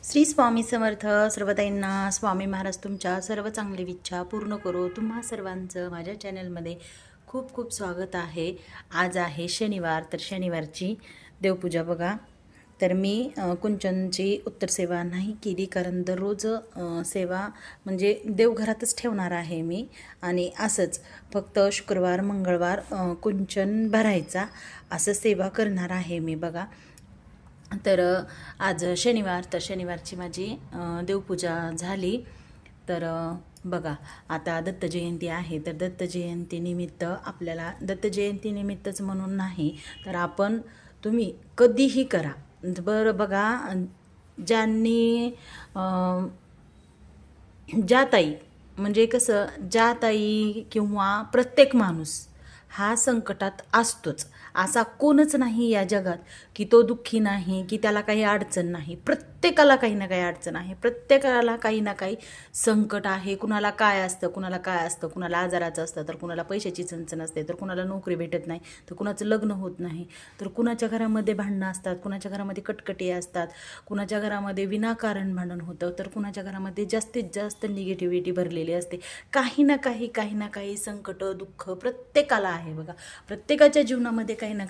श्री स्वामी समर्थ. सर्वताईंना स्वामी महाराज तुमच्या सर्व चांगली इच्छा पूर्ण करो. तुम्हा सर्वांचं माझ्या चॅनलमध्ये खूप खूप स्वागत आहे. आज आहे शनिवार, तर शनिवारची देवपूजा बघा. तर मी कुंचनची उत्तर सेवा नाही केली, कारण दररोज सेवा म्हणजे देवघरातच ठेवणार आहे मी. आणि असंच फक्त शुक्रवार मंगळवार कुंचन भरायचा असं सेवा करणार आहे मी बघा. तर आज शनिवार, तर शनिवारची माझी देवपूजा झाली. तर बघा, आता दत्त जयंती आहे, तर दत्त जयंतीनिमित्त आपल्याला दत्त जयंतीनिमित्तच म्हणून नाही, तर आपण तुम्ही कधीही करा. बरं बघा, ज्यांनी ज्या ताई म्हणजे कसं, ज्या ताई किंवा प्रत्येक माणूस हा संकटात असतोच. असा कोणच नाही या जगात की तो दुःखी नाही, की त्याला काही अडचण नाही. प्रत्येकाला काही ना काही अडचण आहे, प्रत्येकाला काही ना काही संकट आहे. कुणाला काय असतं, कुणाला काय असतं, कुणाला आजाराचं असतं, तर कुणाला पैशाची चणचण असते, तर कुणाला नोकरी भेटत नाही, तर कुणाचं लग्न होत नाही, तर कुणाच्या घरामध्ये भांडणं असतात, कुणाच्या घरामध्ये कटकटी असतात, कुणाच्या घरामध्ये विनाकारण भांडण होतं, तर कुणाच्या घरामध्ये जास्तीत जास्त निगेटिव्हिटी भरलेली असते. काही ना काही संकट दुःख प्रत्येकाला आहे बघा. प्रत्येकाच्या जीवनामध्ये काही ना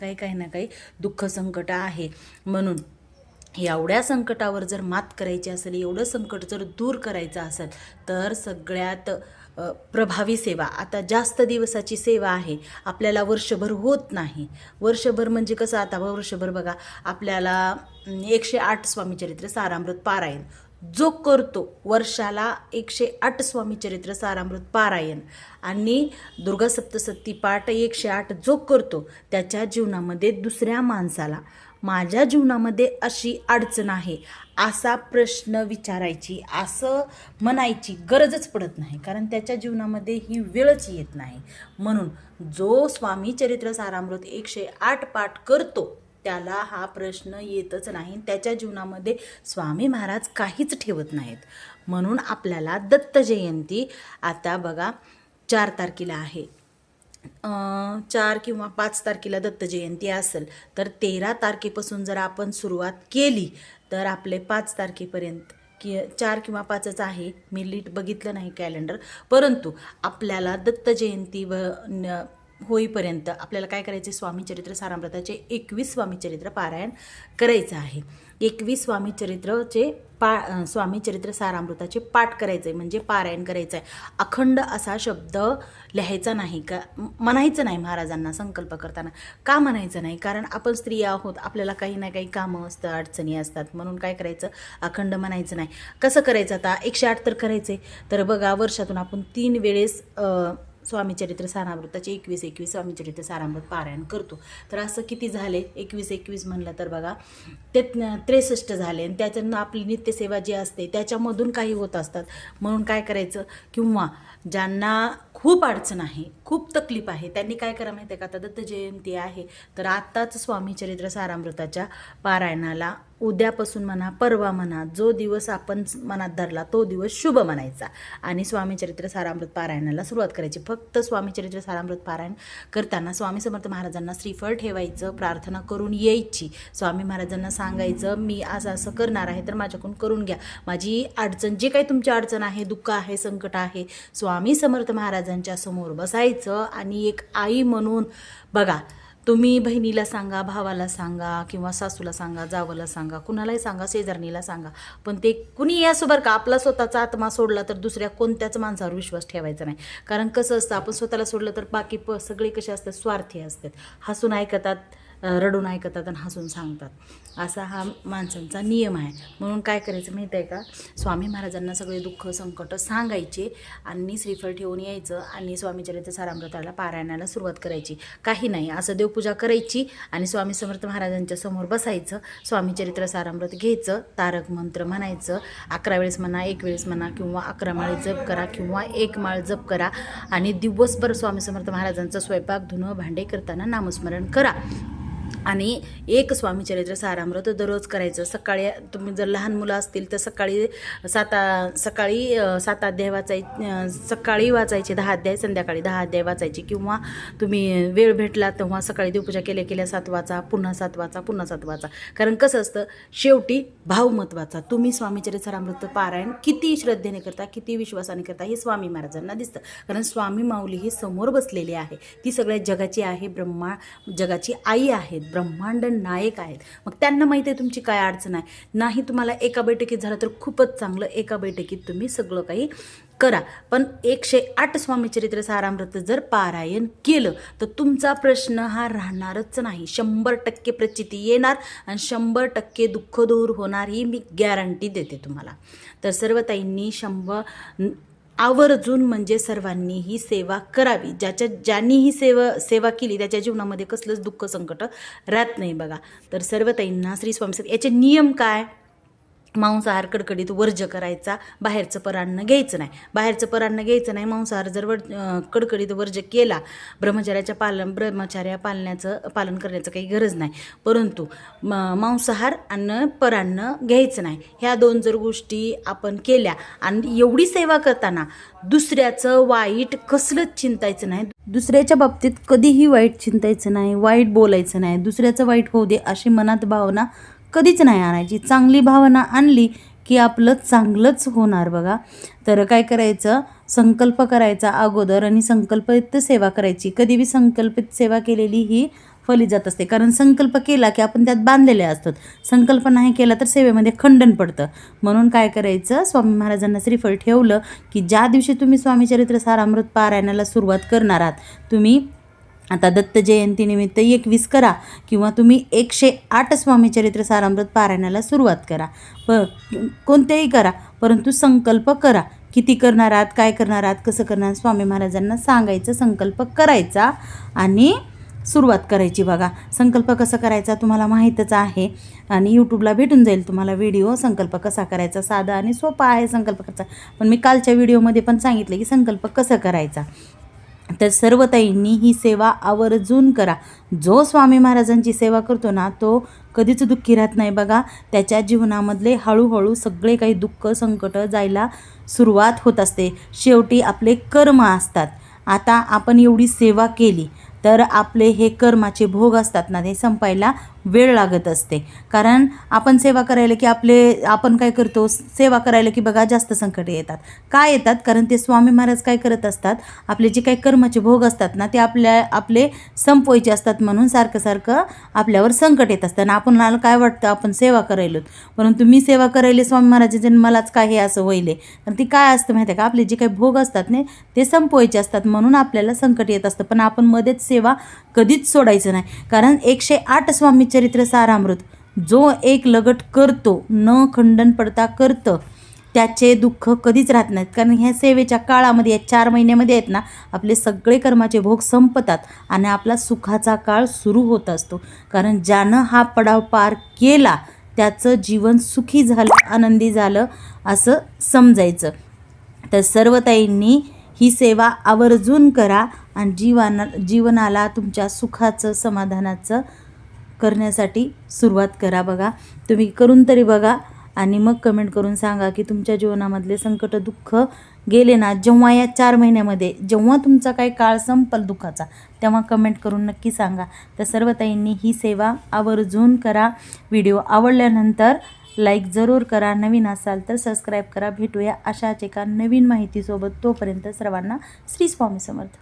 काही दुःख संकट आहे. म्हणून एवढ्या संकटावर जर मात करायची असेल, एवढं संकट जर दूर करायचं असेल, तर सगळ्यात प्रभावी सेवा, आता जास्त दिवसाची सेवा आहे, आपल्याला वर्षभर होत नाही. वर्षभर म्हणजे कसं, आता वर्षभर बघा आपल्याला 108 स्वामीचरित्र सारामृत पारायण जो करतो, वर्षाला 108 स्वामीचरित्र सारामृत पारायण आणि दुर्गा सप्तशती पाठ 108 जो करतो, त्याच्या जीवनामध्ये दुसऱ्या माणसाला माझ्या जीवनामध्ये अशी अडचण आहे असा प्रश्न विचारायची, असं म्हणायची गरजच पडत नाही, कारण त्याच्या जीवनामध्ये ही वेळच येत नाही. म्हणून जो स्वामीचरित्र सारामृत 108 पाठ करतो त्याला हा प्रश्न येतच नाही. त्याच्या जीवनामध्ये स्वामी महाराज काहीच ठेवत नाहीत. म्हणून आपल्याला दत्त जयंती आता बघा 4 तारखेला आहे, 4 किंवा 5 तारखेला दत्त जयंती असेल, तर 13 तारखेपासून जर आपण सुरुवात केली तर आपले 5 तारखेपर्यंत, की 4 किंवा 5च आहे, मी लीट बघितलं नाही कॅलेंडर, परंतु आपल्याला दत्त जयंती होईपर्यंत आपल्याला काय करायचे, स्वामीचरित्र सारामृताचे 21 स्वामीचरित्र पारायण करायचं आहे. 21 स्वामीचरित्रचे स्वामीचरित्र सारामृताचे पाठ करायचं आहे, म्हणजे पारायण करायचं आहे. अखंड असा शब्द लिहायचा नाही, का म्हणायचं नाही महाराजांना संकल्प करताना. का म्हणायचं नाही, कारण आपण स्त्रिया आहोत, आपल्याला काही ना काही कामं असतं, अडचणी असतात. म्हणून काय करायचं, अखंड म्हणायचं नाही. कसं करायचं, आता 108 तर करायचे, तर बघा वर्षातून आपण 3 वेळेस स्वामीचरित्र सारामृताचे 21 स्वामीचरित्र सारामृत पारायण करतो. तर असं किती झाले, 21 म्हणलं तर बघा ते 63 झाले. आणि त्याच्यानं आपली नित्यसेवा जी असते त्याच्यामधून काही होत असतात. म्हणून काय करायचं, किंवा ज्यांना खूप अडचण आहे, खूप तकलीफ आहे, त्यांनी काय करा माहिती आहे का, आता दत्त जयंती आहे, तर आत्ताच स्वामीचरित्र सारामृताच्या पारायणाला उद्यापासून म्हणा, परवा म्हणा, जो दिवस आपण मनात धरला तो दिवस शुभ म्हणायचा आणि स्वामीचरित्र सारामृत पारायणाला सुरुवात करायची. फक्त स्वामीचरित्र सारामृत पारायण करताना स्वामी समर्थ महाराजांना श्रीफळ ठेवायचं, प्रार्थना करून यायची, स्वामी महाराजांना सांगायचं मी असं करणार आहे, तर माझ्याकडून करून घ्या. माझी अडचण, जे काही तुमची अडचण आहे, दुःख आहे, संकट आहे, स्वामी समर्थ महाराजांच्या समोर बसायचं. आणि एक आई म्हणून बघा, तुम्ही बहिणीला सांगा, भावाला सांगा, किंवा सासूला सांगा, जावला सांगा, कुणालाही सांगा, शेजारणीला सांगा, पण ते कुणी असो बरं का, आपला स्वतःचा आत्मा सोडला तर दुसऱ्या कोणत्याच माणसावर विश्वास ठेवायचा नाही. कारण कसं असतं, आपण स्वतःला सोडलं तर बाकी सगळे कसे असतात, स्वार्थी असतात, हसून ऐकतात, रडून ऐकतात आणि हसून सांगतात, असा हा माणसांचा नियम आहे. म्हणून काय करायचं माहीत आहे का, स्वामी महाराजांना सगळे दुःख संकट सांगायचे आणि श्रीफळ ठेवून यायचं आणि स्वामीचरित्र सारामृताला पारायणाला सुरुवात करायची. काही नाही, असं देवपूजा करायची आणि स्वामी समर्थ महाराजांच्या समोर बसायचं, स्वामीचरित्र सारामृत घ्यायचं, तारक मंत्र म्हणायचं, 11 वेळेस म्हणा, 1 वेळेस म्हणा, किंवा 11 माळे जप करा, किंवा 1 माळ जप करा आणि दिवसभर स्वामी समर्थ महाराजांचं स्वयंपाक धुणं भांडे करताना नामस्मरण करा. आणि एक स्वामी चरित्र सारामृत दररोज करायचं. सकाळी तुम्ही जर लहान मुलं असतील तर सकाळी 7 अध्याय सकाळी वाचायचे 10 अध्याय, संध्याकाळी 10 अध्याय वाचायचे. किंवा तुम्ही वेळ भेटला तेव्हा सकाळी देवपूजा केल्या 7 वाचा, पुन्हा 7 वाचा, पुन्हा 7 वाचा. कारण कसं असतं, शेवटी भाव महत्त्वाचा. तुम्ही स्वामीचरित्र सारामृत पारायण किती श्रद्धेने करता, किती विश्वासाने करता हे स्वामी महाराजांना दिसतं. कारण स्वामी माऊली ही समोर बसलेली आहे, ती सगळ्या जगाची आहे, जगाची आई आहेत, ब्रह्मांड नायक आहेत. मग त्यांना माहिती आहे तुमची काय अडचण आहे. नाही तुम्हाला एका बैठकीत झालं तर खूपच चांगलं, एका बैठकीत तुम्ही सगळं काही करा. पण 108 स्वामीचरित्र सारामृत जर पारायण केलं तर तुमचा प्रश्न हा राहणारच नाही. 100% प्रचिती येणार आणि 100% दुःख दूर होणार, ही मी गॅरंटी देते तुम्हाला. तर सर्व ताईंनी आवर्जून म्हणजे सर्वांनी ही सेवा करावी. ज्यांनी ही सेवा केली त्याच्या जीवनामध्ये कसलंच दुःख संकट राहत नाही बघा. तर सर्व ताईंना श्री स्वामी. याचे नियम काय? मांसाहार कडकडीत वर्ज करायचा, बाहेरचं परान्न घ्यायचं नाही. मांसाहार जर कडकडीत वर्ज केला, ब्रह्मचर्या पालन करण्याचं काही गरज नाही. परंतु मांसाहार आणि परान्न घ्यायचं नाही, ह्या 2 जर गोष्टी आपण केल्या आणि एवढी सेवा करताना दुसऱ्याचं वाईट कसलंच चिंतायचं नाही. दुसऱ्याच्या बाबतीत कधीही वाईट चिंतायचं नाही, वाईट बोलायचं नाही. दुसऱ्याचं वाईट होऊ दे अशी मनात भावना कधीच नाही आणायची. चांगली भावना आणली की आपलं चांगलंच होणार बघा. तर काय करायचं, संकल्प करायचा अगोदर आणि संकल्पित सेवा करायची. कधी बी संकल्पित सेवा केलेली ही फली जात असते. कारण संकल्प केला की आपण त्यात बांधलेले असतात, संकल्प नाही केला तर सेवेमध्ये खंडन पडतं. म्हणून काय करायचं, स्वामी महाराजांना श्रीफळ ठेवलं की ज्या दिवशी तुम्ही स्वामीचरित्र सारामृत पारायणाला सुरुवात करणार आहात, तुम्ही आता दत्त जयंतीनिमित्त 21 करा किंवा तुम्ही 108 स्वामीचरित्र सारामृत पारायणाला सुरुवात करा. कोणतेही करा, परंतु संकल्प करा. किती करणार आहात, काय करणार आहात, कसं करणार, स्वामी महाराजांना सांगायचं, संकल्प करायचा आणि सुरुवात करायची बघा. संकल्प कसा करायचा तुम्हाला माहीतच आहे आणि यूट्यूबला भेटून जाईल तुम्हाला व्हिडिओ. संकल्प कसा करायचा साधा आणि सोपा आहे संकल्प करायचा. पण मी कालच्या व्हिडिओमध्ये पण सांगितलं की संकल्प कसं करायचा. तर सर्व ताईंनी ही सेवा आवर्जून करा. जो स्वामी महाराजांची सेवा करतो ना तो कधीच दुःखी राहत नाही बघा. त्याच्या जीवनामधले हळूहळू सगळे काही दुःख संकट जायला सुरुवात होत असते. शेवटी आपले कर्म असतात. आता आपण एवढी सेवा केली तर आपले हे कर्माचे भोग असतात ना ते संपायला वेळ लागत असते. कारण आपण सेवा करायला की आपण काय करतो, सेवा करायला की बघा जास्त संकट येतात. काय येतात, कारण ते स्वामी महाराज काय करत असतात, आपले जे काही कर्माचे भोग असतात ना ते आपले संपवायचे असतात. म्हणून सारखं आपल्यावर संकट येत असतं. आपणाला काय वाटतं, आपण सेवा करायलो, परंतु मी सेवा करायले स्वामी महाराजांचे मलाच काय हे असं होईल. तर ती काय असतं माहिती आहे का, आपले जे काही भोग असतात ना ते संपवायचे असतात, म्हणून आपल्याला संकट येत असतं. पण आपण मध्येच सेवा कधीच सोडायचं नाही. कारण 108 स्वामीचरित्र सारामृत जो एक लगट करतो, न खंडन पडता करतं, त्याचे दुःख कधीच राहत नाहीत. कारण ह्या सेवेच्या काळामध्ये, या 4 महिन्यामध्ये आहेत ना, आपले सगळे कर्माचे भोग संपतात आणि आपला सुखाचा काळ सुरू होत असतो. कारण ज्यानं हा पडाव पार केला त्याचं जीवन सुखी झालं, आनंदी झालं असं समजायचं. तर सर्व ताईंनी ही सेवा आवर्जून करा आणि जीवनाला तुमच्या सुखाचं, समाधानाचं करण्यासाठी सुरुवात करा बघा. तुम्ही करून तरी बघा आणि मग कमेंट करून सांगा की तुमच्या जीवनामधले संकट दुःख गेले ना. जेव्हा या 4 महिन्यामध्ये जेव्हा तुमचा काही काळ संपल दुःखाचा, तेव्हा कमेंट करून नक्की सांगा. तर सर्व ताईंनी ही सेवा आवर्जून करा. व्हिडिओ आवडल्यानंतर लाईक जरूर करा. नवीन असाल तर सबस्क्राईब करा. भेटूया अशाच एका नवीन माहितीसोबत. तोपर्यंत सर्वांना श्री स्वामी समर्थ.